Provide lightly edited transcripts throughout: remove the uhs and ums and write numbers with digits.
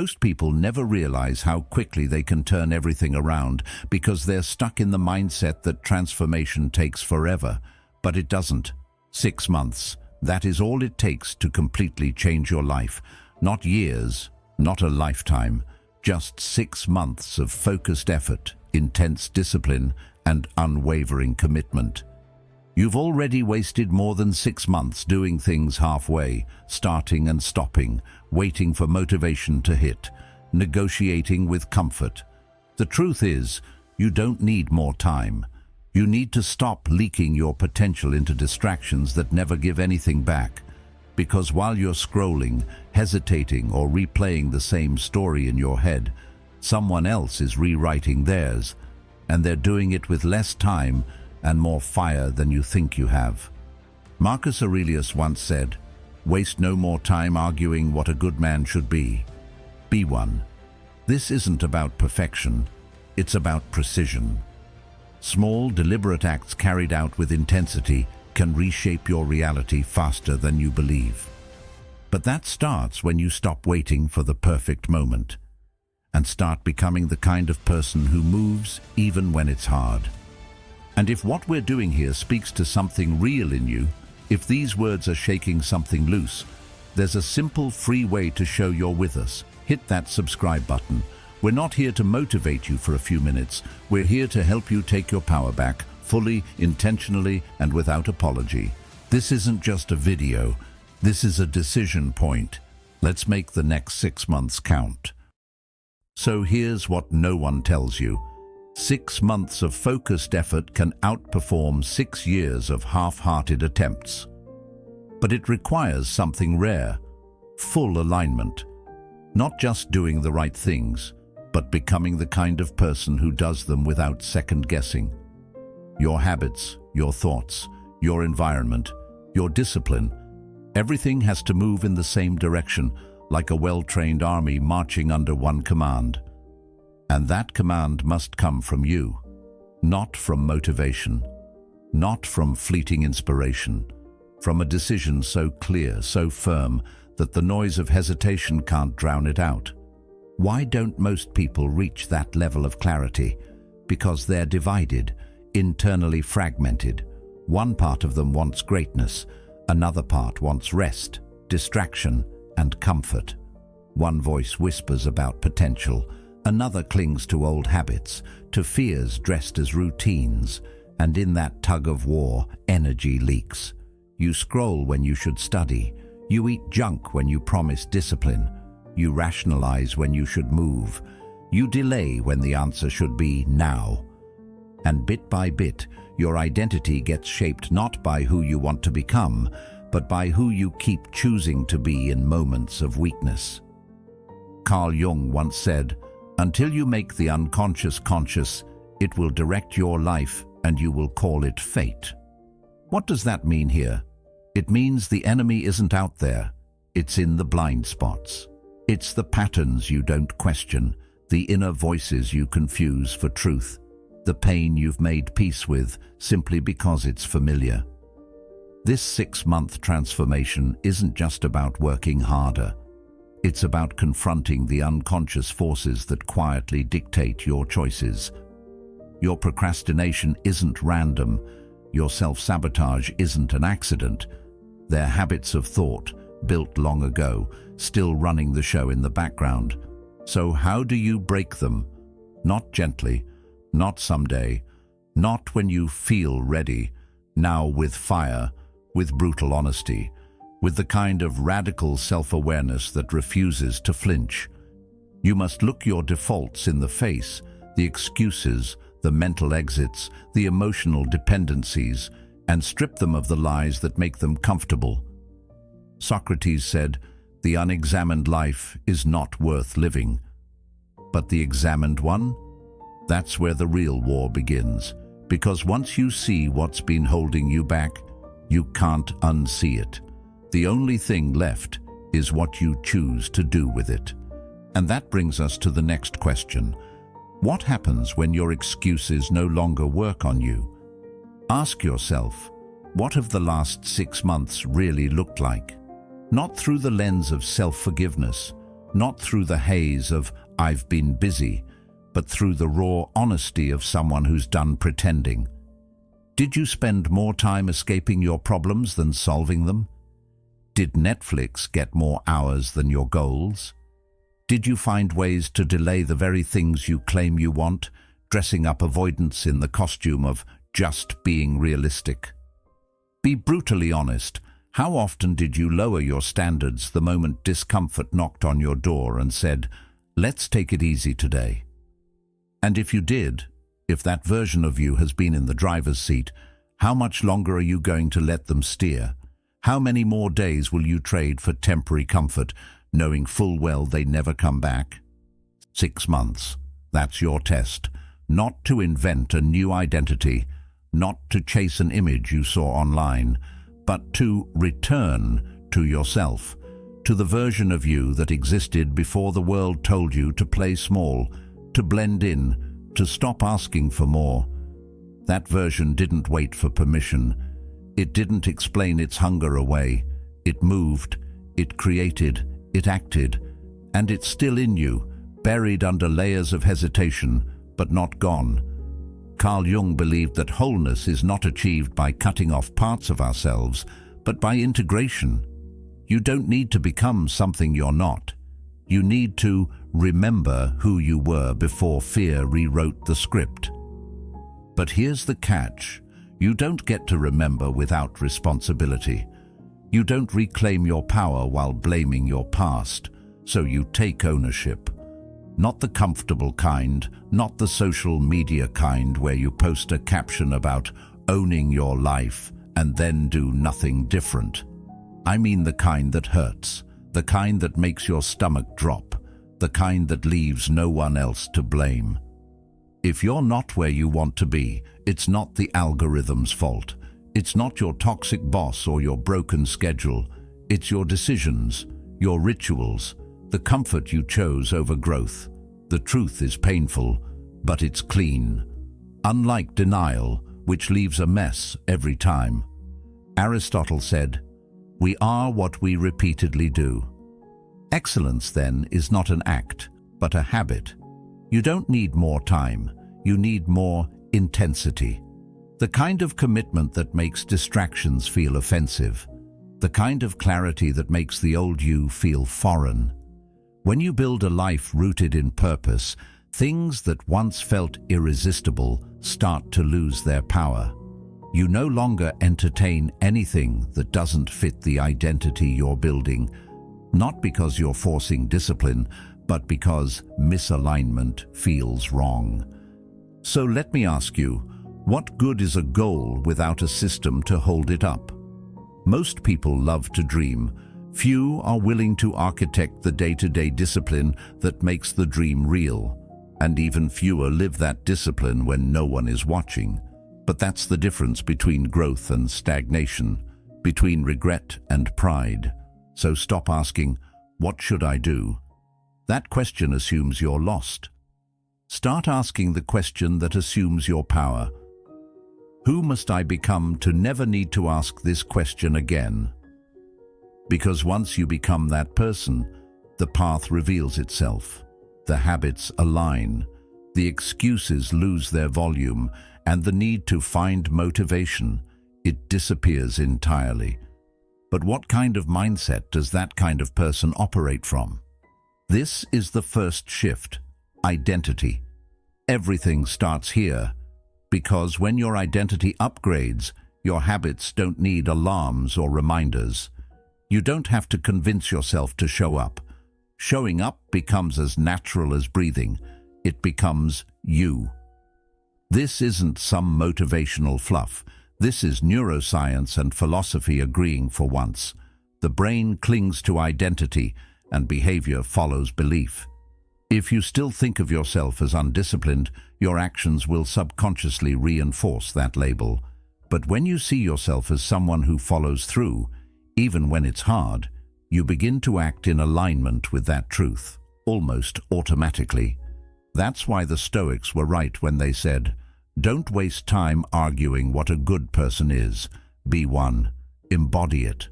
Most people never realize how quickly they can turn everything around because they're stuck in the mindset that transformation takes forever. But it doesn't. 6 months. That is all it takes to completely change your life. Not years, not a lifetime. Just 6 months of focused effort, intense discipline, and unwavering commitment. You've already wasted more than 6 months doing things halfway, starting and stopping, waiting for motivation to hit, negotiating with comfort. The truth is, you don't need more time. You need to stop leaking your potential into distractions that never give anything back. Because while you're scrolling, hesitating, or replaying the same story in your head, someone else is rewriting theirs, and they're doing it with less time and more fire than you think you have. Marcus Aurelius once said, "Waste no more time arguing what a good man should be. Be one." This isn't about perfection, it's about precision. Small, deliberate acts carried out with intensity can reshape your reality faster than you believe. But that starts when you stop waiting for the perfect moment and start becoming the kind of person who moves even when it's hard. And if what we're doing here speaks to something real in you, if these words are shaking something loose, there's a simple, free way to show you're with us. Hit that subscribe button. We're not here to motivate you for a few minutes. We're here to help you take your power back, fully, intentionally, and without apology. This isn't just a video. This is a decision point. Let's make the next 6 months count. So here's what no one tells you. 6 months of focused effort can outperform 6 years of half-hearted attempts. But it requires something rare, full alignment. Not just doing the right things, but becoming the kind of person who does them without second-guessing. Your habits, your thoughts, your environment, your discipline, everything has to move in the same direction, like a well-trained army marching under one command. And that command must come from you, not from motivation, not from fleeting inspiration, from a decision so clear, so firm, that the noise of hesitation can't drown it out. Why don't most people reach that level of clarity? Because they're divided, internally fragmented. One part of them wants greatness, another part wants rest, distraction, and comfort. One voice whispers about potential, another clings to old habits, to fears dressed as routines, and in that tug of war, energy leaks. You scroll when you should study. You eat junk when you promise discipline. You rationalize when you should move. You delay when the answer should be now. And bit by bit, your identity gets shaped not by who you want to become, but by who you keep choosing to be in moments of weakness. Carl Jung once said, "Until you make the unconscious conscious, it will direct your life and you will call it fate." What does that mean here? It means the enemy isn't out there. It's in the blind spots. It's the patterns you don't question, the inner voices you confuse for truth, the pain you've made peace with simply because it's familiar. This 6-month transformation isn't just about working harder. It's about confronting the unconscious forces that quietly dictate your choices. Your procrastination isn't random. Your self-sabotage isn't an accident. They're habits of thought, built long ago, still running the show in the background. So how do you break them? Not gently, not someday, not when you feel ready. Now with fire, with brutal honesty, with the kind of radical self-awareness that refuses to flinch. You must look your defaults in the face, the excuses, the mental exits, the emotional dependencies, and strip them of the lies that make them comfortable. Socrates said, "The unexamined life is not worth living." But the examined one? That's where the real war begins. Because once you see what's been holding you back, you can't unsee it. The only thing left is what you choose to do with it. And that brings us to the next question. What happens when your excuses no longer work on you? Ask yourself, what have the last 6 months really looked like? Not through the lens of self-forgiveness, not through the haze of "I've been busy," but through the raw honesty of someone who's done pretending. Did you spend more time escaping your problems than solving them? Did Netflix get more hours than your goals? Did you find ways to delay the very things you claim you want, dressing up avoidance in the costume of just being realistic? Be brutally honest. How often did you lower your standards the moment discomfort knocked on your door and said, "Let's take it easy today"? And if you did, if that version of you has been in the driver's seat, how much longer are you going to let them steer? How many more days will you trade for temporary comfort, knowing full well they never come back? 6 months. That's your test. Not to invent a new identity, not to chase an image you saw online, but to return to yourself, to the version of you that existed before the world told you to play small, to blend in, to stop asking for more. That version didn't wait for permission. It didn't explain its hunger away. It moved, it created, it acted, and it's still in you, buried under layers of hesitation, but not gone. Carl Jung believed that wholeness is not achieved by cutting off parts of ourselves, but by integration. You don't need to become something you're not. You need to remember who you were before fear rewrote the script. But here's the catch. You don't get to remember without responsibility. You don't reclaim your power while blaming your past, so you take ownership. Not the comfortable kind, not the social media kind where you post a caption about owning your life and then do nothing different. I mean the kind that hurts, the kind that makes your stomach drop, the kind that leaves no one else to blame. If you're not where you want to be, it's not the algorithm's fault. It's not your toxic boss or your broken schedule. It's your decisions, your rituals, the comfort you chose over growth. The truth is painful, but it's clean. Unlike denial, which leaves a mess every time. Aristotle said, "We are what we repeatedly do." Excellence, then, is not an act, but a habit. You don't need more time. You need more intensity. The kind of commitment that makes distractions feel offensive. The kind of clarity that makes the old you feel foreign. When you build a life rooted in purpose, things that once felt irresistible start to lose their power. You no longer entertain anything that doesn't fit the identity you're building, not because you're forcing discipline, but because misalignment feels wrong. So let me ask you, what good is a goal without a system to hold it up? Most people love to dream. Few are willing to architect the day-to-day discipline that makes the dream real, and even fewer live that discipline when no one is watching. But that's the difference between growth and stagnation, between regret and pride. So stop asking, "What should I do?" That question assumes you're lost. Start asking the question that assumes your power. Who must I become to never need to ask this question again? Because once you become that person, the path reveals itself. The habits align. The excuses lose their volume, and the need to find motivation, it disappears entirely. But what kind of mindset does that kind of person operate from? This is the first shift, identity. Everything starts here, because when your identity upgrades, your habits don't need alarms or reminders. You don't have to convince yourself to show up. Showing up becomes as natural as breathing. It becomes you. This isn't some motivational fluff. This is neuroscience and philosophy agreeing for once. The brain clings to identity, and behavior follows belief. If you still think of yourself as undisciplined, your actions will subconsciously reinforce that label. But when you see yourself as someone who follows through, even when it's hard, you begin to act in alignment with that truth, almost automatically. That's why the Stoics were right when they said, "Don't waste time arguing what a good person is. Be one. Embody it."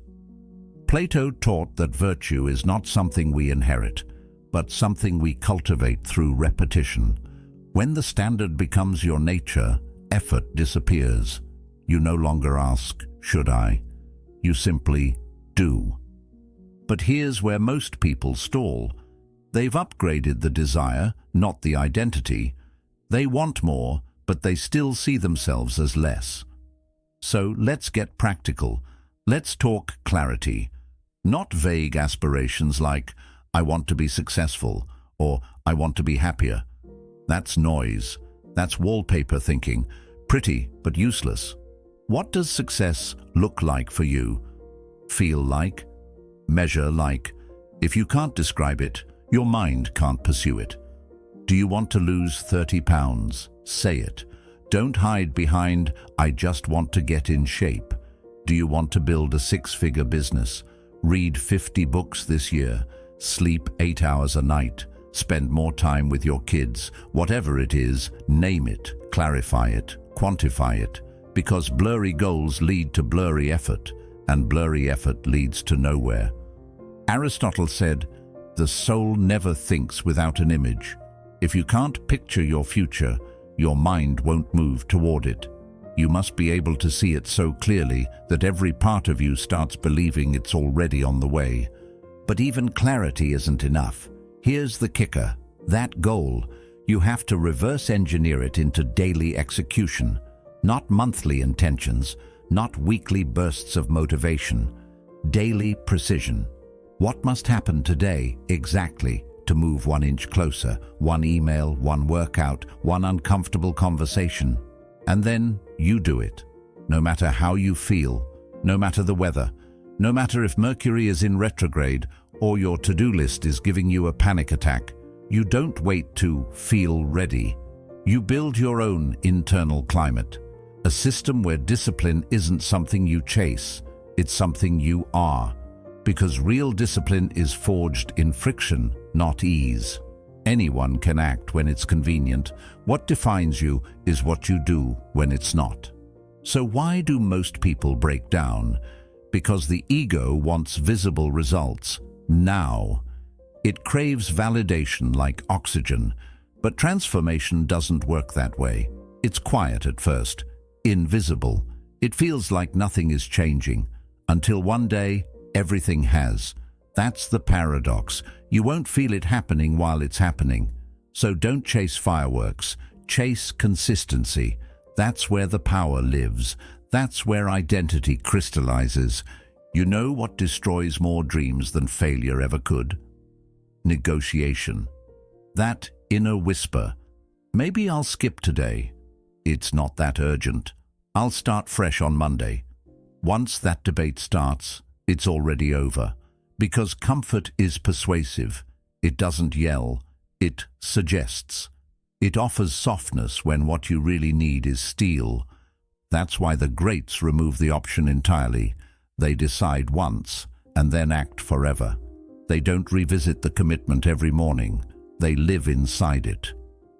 Plato taught that virtue is not something we inherit, but something we cultivate through repetition. When the standard becomes your nature, effort disappears. You no longer ask, "Should I?" You simply do. But here's where most people stall. They've upgraded the desire, not the identity. They want more, but they still see themselves as less. So let's get practical. Let's talk clarity. Not vague aspirations like, "I want to be successful," or "I want to be happier." That's noise. That's wallpaper thinking. Pretty, but useless. What does success look like for you? Feel like? Measure like? If you can't describe it, your mind can't pursue it. Do you want to lose 30 pounds? Say it. Don't hide behind, "I just want to get in shape." Do you want to build a 6-figure business? Read 50 books this year? Sleep 8 hours a night? Spend more time with your kids? Whatever it is, name it, clarify it, quantify it. Because blurry goals lead to blurry effort, and blurry effort leads to nowhere. Aristotle said, "The soul never thinks without an image." If you can't picture your future, your mind won't move toward it. You must be able to see it so clearly that every part of you starts believing it's already on the way. But even clarity isn't enough. Here's the kicker. That goal, you have to reverse engineer it into daily execution. Not monthly intentions, not weekly bursts of motivation. Daily precision. What must happen today, exactly, to move 1 inch closer? 1 email, 1 workout, 1 uncomfortable conversation. And then you do it. No matter how you feel, no matter the weather, no matter if Mercury is in retrograde or your to-do list is giving you a panic attack, you don't wait to feel ready. You build your own internal climate. A system where discipline isn't something you chase, it's something you are. Because real discipline is forged in friction, not ease. Anyone can act when it's convenient. What defines you is what you do when it's not. So why do most people break down? Because the ego wants visible results, now. It craves validation like oxygen, but transformation doesn't work that way. It's quiet at first, invisible. It feels like nothing is changing, until one day, everything has. That's the paradox. You won't feel it happening while it's happening. So don't chase fireworks, chase consistency. That's where the power lives. That's where identity crystallizes. You know what destroys more dreams than failure ever could? Negotiation. That inner whisper. Maybe I'll skip today. It's not that urgent. I'll start fresh on Monday. Once that debate starts, it's already over. Because comfort is persuasive. It doesn't yell. It suggests. It offers softness when what you really need is steel. That's why the greats remove the option entirely. They decide once and then act forever. They don't revisit the commitment every morning. They live inside it.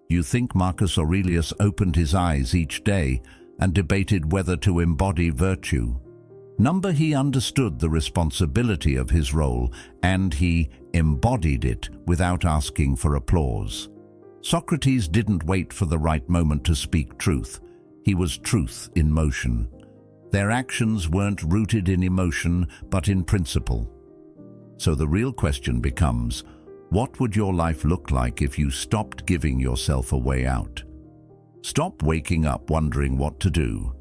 You think Marcus Aurelius opened his eyes each day and debated whether to embody virtue? He understood the responsibility of his role, and he embodied it without asking for applause. Socrates didn't wait for the right moment to speak truth. He was truth in motion. Their actions weren't rooted in emotion, but in principle. So the real question becomes, what would your life look like if you stopped giving yourself a way out? Stop waking up wondering what to do.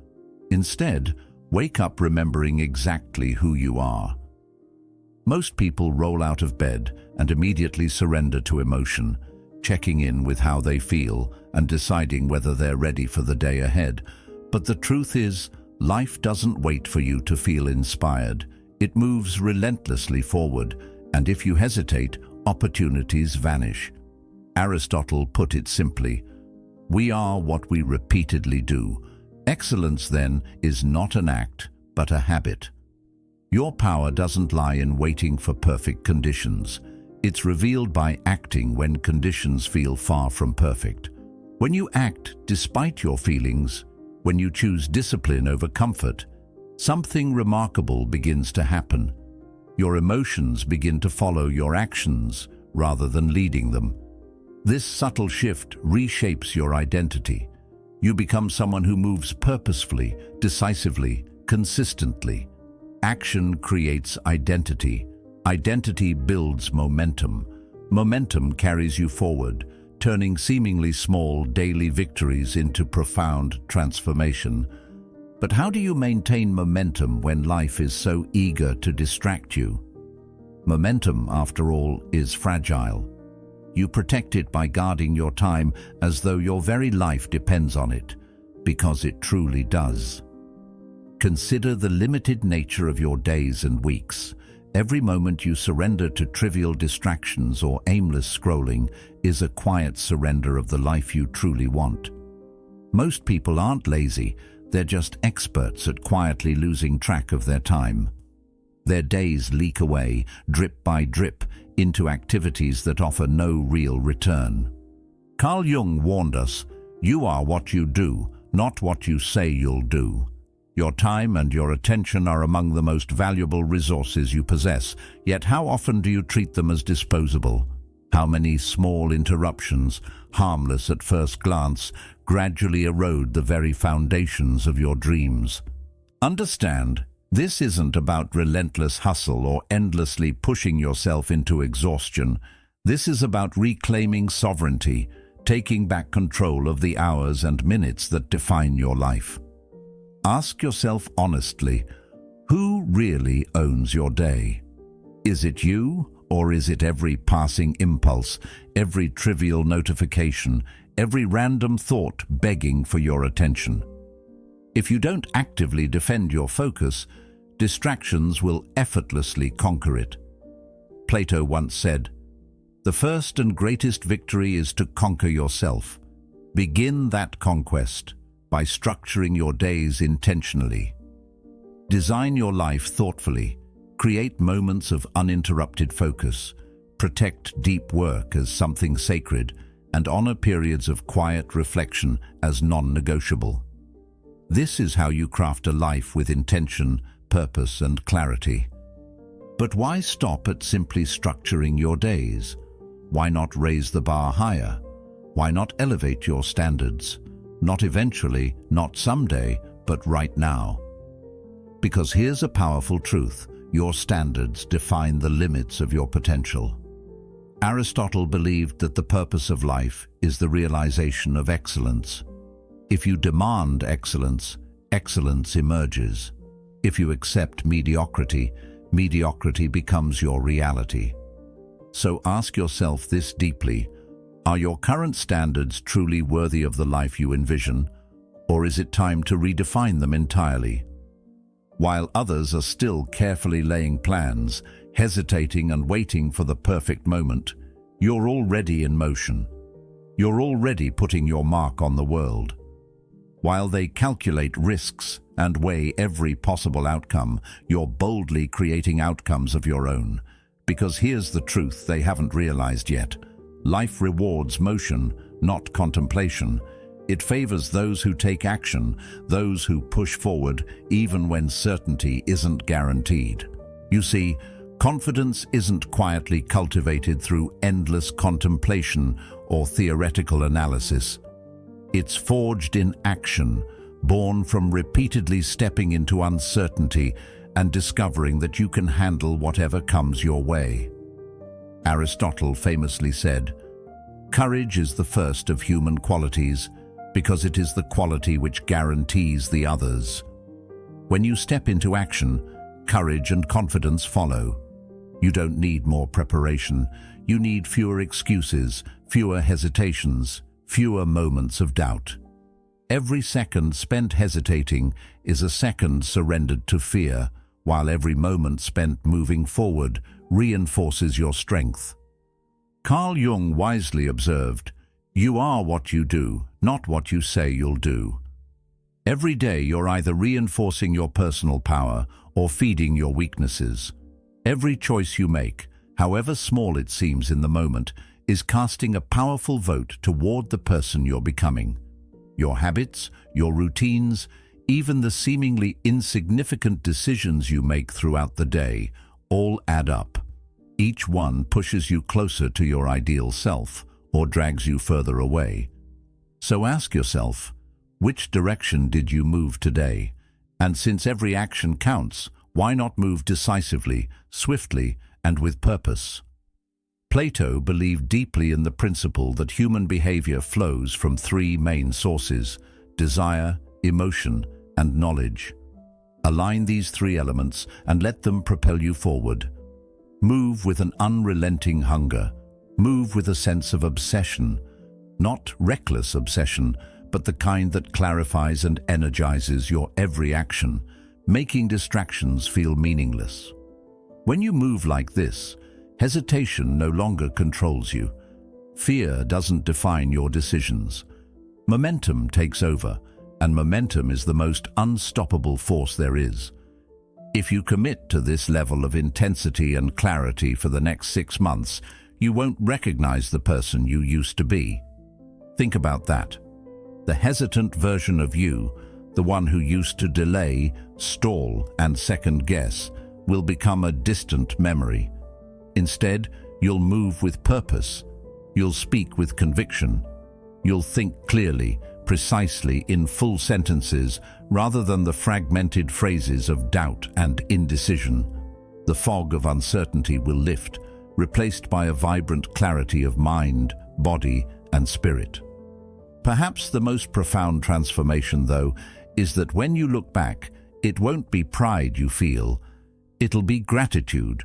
Instead, wake up remembering exactly who you are. Most people roll out of bed and immediately surrender to emotion, checking in with how they feel and deciding whether they're ready for the day ahead. But the truth is, life doesn't wait for you to feel inspired. It moves relentlessly forward, and if you hesitate, opportunities vanish. Aristotle put it simply, we are what we repeatedly do. Excellence, then, is not an act, but a habit. Your power doesn't lie in waiting for perfect conditions. It's revealed by acting when conditions feel far from perfect. When you act despite your feelings, when you choose discipline over comfort, something remarkable begins to happen. Your emotions begin to follow your actions, rather than leading them. This subtle shift reshapes your identity. You become someone who moves purposefully, decisively, consistently. Action creates identity. Identity builds momentum. Momentum carries you forward, turning seemingly small daily victories into profound transformation. But how do you maintain momentum when life is so eager to distract you? Momentum, after all, is fragile. You protect it by guarding your time as though your very life depends on it, because it truly does. Consider the limited nature of your days and weeks. Every moment you surrender to trivial distractions or aimless scrolling is a quiet surrender of the life you truly want. Most people aren't lazy, they're just experts at quietly losing track of their time. Their days leak away, drip by drip, into activities that offer no real return. Carl Jung warned us, "You are what you do, not what you say you'll do." Your time and your attention are among the most valuable resources you possess, yet how often do you treat them as disposable? How many small interruptions, harmless at first glance, gradually erode the very foundations of your dreams? Understand, this isn't about relentless hustle or endlessly pushing yourself into exhaustion. This is about reclaiming sovereignty, taking back control of the hours and minutes that define your life. Ask yourself honestly, who really owns your day? Is it you, or is it every passing impulse, every trivial notification, every random thought begging for your attention? If you don't actively defend your focus, distractions will effortlessly conquer it. Plato once said, "The first and greatest victory is to conquer yourself. Begin that conquest by structuring your days intentionally. Design your life thoughtfully, create moments of uninterrupted focus, protect deep work as something sacred, and honor periods of quiet reflection as non-negotiable. This is how you craft a life with intention, purpose, and clarity. But why stop at simply structuring your days? Why not raise the bar higher? Why not elevate your standards? Not eventually, not someday, but right now. Because here's a powerful truth: your standards define the limits of your potential. Aristotle believed that the purpose of life is the realization of excellence. If you demand excellence, excellence emerges. If you accept mediocrity, mediocrity becomes your reality. So ask yourself this deeply: are your current standards truly worthy of the life you envision, or is it time to redefine them entirely? While others are still carefully laying plans, hesitating and waiting for the perfect moment, you're already in motion. You're already putting your mark on the world. While they calculate risks and weigh every possible outcome, you're boldly creating outcomes of your own. Because here's the truth they haven't realized yet: life rewards motion, not contemplation. It favors those who take action, those who push forward even when certainty isn't guaranteed. You see, confidence isn't quietly cultivated through endless contemplation or theoretical analysis. It's forged in action, born from repeatedly stepping into uncertainty and discovering that you can handle whatever comes your way. Aristotle famously said, "Courage is the first of human qualities, because it is the quality which guarantees the others." When you step into action, courage and confidence follow. You don't need more preparation. You need fewer excuses, fewer hesitations, fewer moments of doubt. Every second spent hesitating is a second surrendered to fear, while every moment spent moving forward reinforces your strength. Carl Jung wisely observed, "You are what you do, not what you say you'll do." Every day you're either reinforcing your personal power or feeding your weaknesses. Every choice you make, however small it seems in the moment, is casting a powerful vote toward the person you're becoming. Your habits, your routines, even the seemingly insignificant decisions you make throughout the day, all add up. Each one pushes you closer to your ideal self or drags you further away. So ask yourself, which direction did you move today? And since every action counts, why not move decisively, swiftly, and with purpose? Plato believed deeply in the principle that human behavior flows from three main sources: desire, emotion, and knowledge. Align these three elements and let them propel you forward. Move with an unrelenting hunger. Move with a sense of obsession. Not reckless obsession, but the kind that clarifies and energizes your every action, making distractions feel meaningless. When you move like this, hesitation no longer controls you. Fear doesn't define your decisions. Momentum takes over, and momentum is the most unstoppable force there is. If you commit to this level of intensity and clarity for the next 6 months, you won't recognize the person you used to be. Think about that. The hesitant version of you, the one who used to delay, stall, and second-guess, will become a distant memory. Instead, you'll move with purpose. You'll speak with conviction. You'll think clearly, precisely, in full sentences, rather than the fragmented phrases of doubt and indecision. The fog of uncertainty will lift, replaced by a vibrant clarity of mind, body, and spirit. Perhaps the most profound transformation, though, is that when you look back, it won't be pride you feel. It'll be gratitude.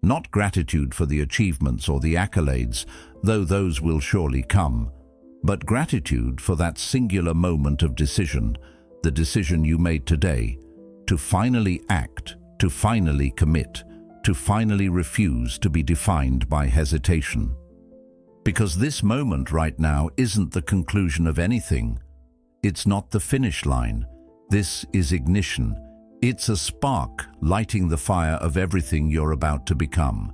Not gratitude for the achievements or the accolades, though those will surely come, but gratitude for that singular moment of decision, the decision you made today, to finally act, to finally commit, to finally refuse to be defined by hesitation. Because this moment right now isn't the conclusion of anything. It's not the finish line. This is ignition. It's a spark lighting the fire of everything you're about to become.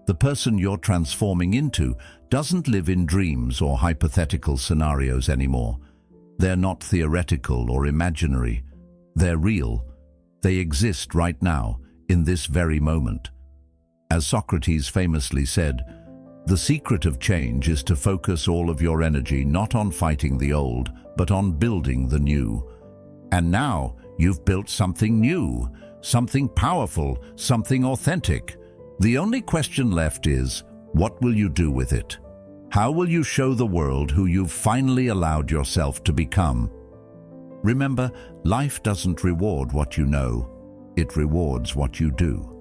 The person you're transforming into doesn't live in dreams or hypothetical scenarios anymore. They're not theoretical or imaginary. They're real. They exist right now, in this very moment. As Socrates famously said, "The secret of change is to focus all of your energy not on fighting the old, but on building the new." And now you've built something new, something powerful, something authentic. The only question left is, what will you do with it? How will you show the world who you've finally allowed yourself to become? Remember, life doesn't reward what you know, it rewards what you do.